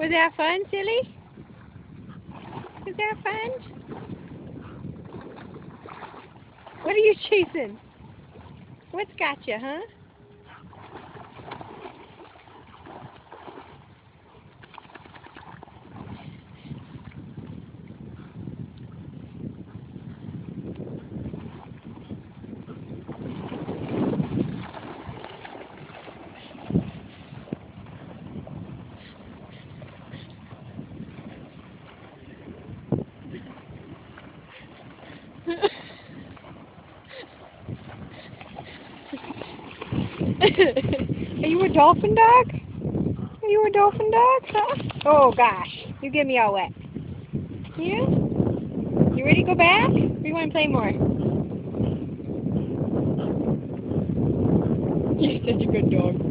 Was that fun, silly? Was that fun? What are you chasing? What's got you, huh? Are you a dolphin dog? Are you a dolphin dog, huh? Oh gosh, you get me all wet. Yeah? You ready to go back? Or you want to play more? You're such a good dog.